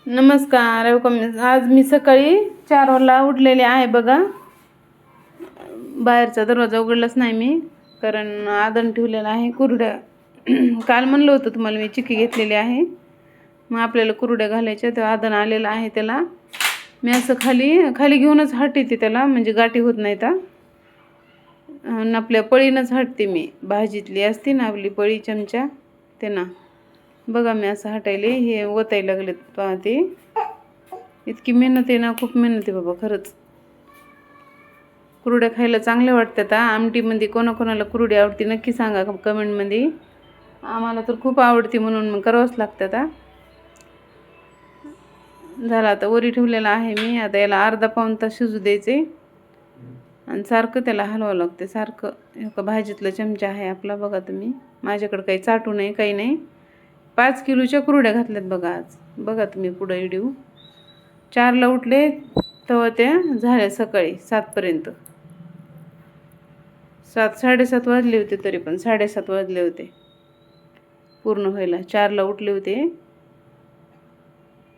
नमस्कार. आज मी सकाळी 4 वाजता उठलेले आहे बघा. बाहेरचा दरवाजा उघडलाच नाही मी, कारण आदण ठेवलेला आहे कुरड्या. काल म्हणलं होतं तुम्हाला मी चिक्की घेतलेली आहे, मग आपल्याला कुरड्या घालायच्या. तेव्हा आदण आलेलं आहे त्याला. मी असं खाली खाली घेऊनच हटते त्याला, म्हणजे गाठी होत नाहीत. आणि आपल्या पळीनंच हटते मी. भाजीतली असते ना आपली पळी चमचा, त्यांना बघा मी असं हटायले. हे ओतायला लागलेत पहा. ते इतकी मेहनत आहे ना, खूप मेहनत आहे बाबा खरंच. कुरड्या खायला चांगल्या वाटतात. आमटीमध्ये कोणाकोणाला कुरडी आवडती नक्की सांगा कमेंटमध्ये. आम्हाला तर खूप आवडती, म्हणून मग करावंच लागतात. झालं आता वरी ठेवलेला आहे मी. आता याला अर्धा पाऊण तास शिजू द्यायचे, आणि सारखं त्याला हलवावं लागते. सारखं भाजीतला चमचा आहे आपला बघा तुम्ही. माझ्याकडे काही चाटू नाही, काही नाही. 5 किलोच्या कुरड्या घातल्यात बघा आज. बघा तुम्ही पुढं व्हिडिओ. 4ला उठले तेव्हा त्या झाल्या सकाळी 7पर्यंत. 7-7:30 वाजले होते, तरी पण 7:30 वाजले होते पूर्ण व्हायला. 4ला उठले होते,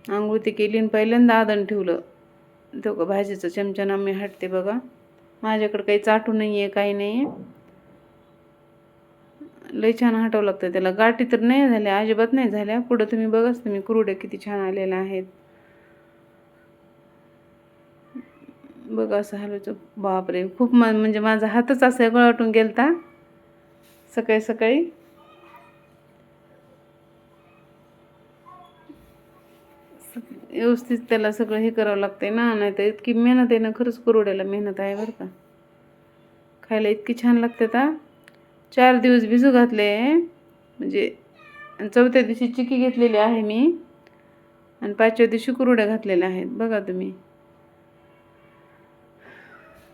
आंघोळ ती केली आणि पहिल्यांदा आदण ठेवलं. तेव्हा भाजीचं चमच्यानं मी हटते बघा. माझ्याकडे काही चाटू नाही आहे, काही नाही आहे. लय छान हटावं लागतं त्याला. गाठी तर नाही झाल्या, अजिबात नाही झाल्या. पुढं तुम्ही बघाच तुम्ही कुरड्या किती छान आलेल्या आहेत बघा. असं हलवायचं. बापरे, खूप म्हणजे माझा हातच असं गळाटून गेलता सकाळी सकाळी. व्यवस्थित त्याला सगळं हे करावं लागतंय ना, नाही तर इतकी मेहनत आहे ना. खरंच कुरड्याला मेहनत आहे बरं का. खायला इतकी छान लागते. 4 दिवस भिजू घातले, म्हणजे 4थ्या दिवशी चिक्की घेतलेली आहे मी, आणि 5व्या दिवशी कुरड्या घातलेल्या आहेत बघा तुम्ही.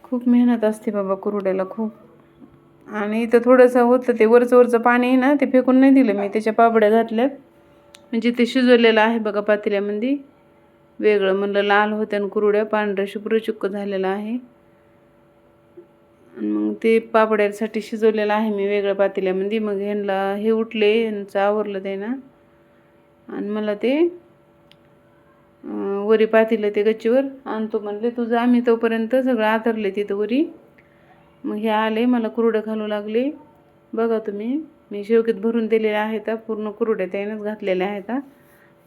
खूप मेहनत असते बाबा कुरड्याला खूप. आणि इथं थोडंसं होतं ते वरचं पाणी आहे ना, ते फेकून नाही दिलं मी. त्याच्या पापड्या घातल्यात, म्हणजे ते शिजवलेलं आहे बघा पातेल्यामध्ये. वेगळं म्हणलं लाल होत्या आणि कुरड्या पांढऱ्या शुभ्र चुक्क झालेलं आहे. आणि मग ते पापड्यासाठी शिजवलेलं आहे मी वेगळ्या पातेल्यामध्ये. मग ह्यांना हे उठले, यांचं आवरलं ते ना, आणि मला ते वरी पातेलं ते गच्चीवर आणतो म्हणले. तुझं आम्ही तोपर्यंत सगळं आतरले तिथं वरी. मग हे आले, मला कुरड्या घालू लागले बघा तुम्ही. मी शेवकीत भरून दिलेल्या आहेत. पूर्ण कुरड्या त्यानेच घातलेल्या आहेत.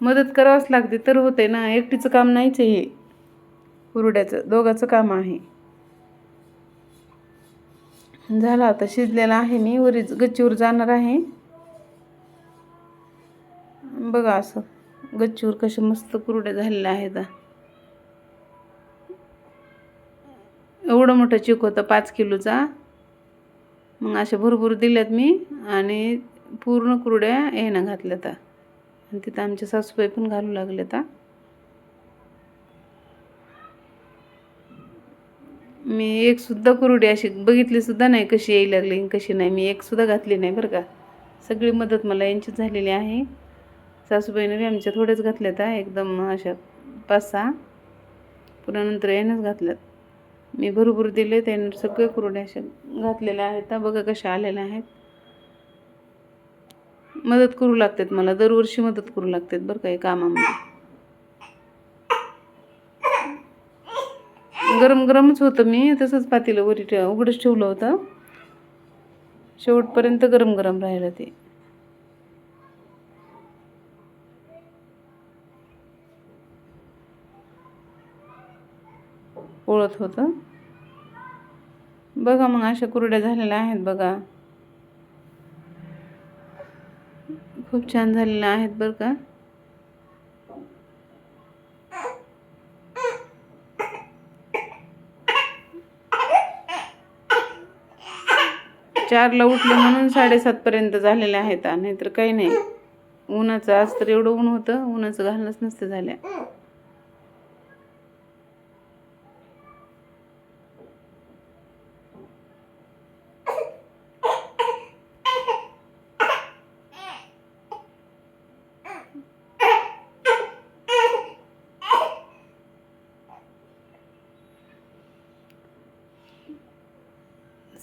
मदत करावंच लागते तर होते ना, एकटीचं काम नाहीच आहे हे. कुरड्याचं दोघाचं काम आहे. झालं आता शिजलेलं आहे. मी वरी गच्चीवर जाणार आहे बघा. असं गच्चीवर कशा मस्त कुरड्या झालेल्या आहेत. एवढं मोठं चिक होतं 5 किलोचा. मग अशा भरपूर दिल्यात मी, आणि पूर्ण कुरड्या यानं घातल्यात. आणि तिथं आमच्या सासूबाई पण घालू लागल्यात. मी एक सुद्धा कुरडी अशी बघितली सुद्धा नाही कशी यायला लागली कशी नाही. मी एक सुद्धा घातली नाही बरं का. सगळी मदत मला यांचीच झालेली आहे. सासूबाईने बी आमच्या थोड्याच घातल्यात, एकदम अशा 5-6. पुन्हा नंतर यानंच घातल्यात. मी भरपूर दिले, त्यानं सगळे कुरड्या अशा घातलेल्या आहेत. बघा कशा आलेल्या आहेत. मदत करू लागतात मला, दरवर्षी मदत करू लागतात बरं का कामामध्ये. गरम गरमच होतं. मी तसंच पातेलं वरी उघडच ठेवलं होतं. शेवटपर्यंत गरम गरम राहिलं ते. पोळत होतं बघा. मग अशा कुरड्या झालेल्या आहेत बघा. खूप छान झालेल्या आहेत बरं का. चारला उठले म्हणून 7:30पर्यंत झालेल्या आहेत, नाहीतर काही नाही. उन्हाचं आज तर एवढं ऊन होतं, उन्हाचं घालणंच नसतं झाल्या.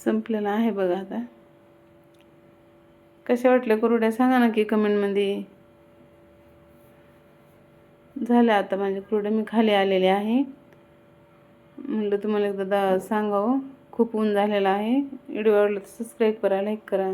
संपलेला आहे बघा. आता कशा वाटल्या कुरड्या सांगा नक्की कमेंटमध्ये. झालं आता माझे कुरडे मी खाली आलेले आहे. म्हणलं तुम्हाला एकदा सांगावं, खूप ऊन झालेलं आहे. व्हिडिओ आवडला तर सबस्क्राईब करा, लाईक करा.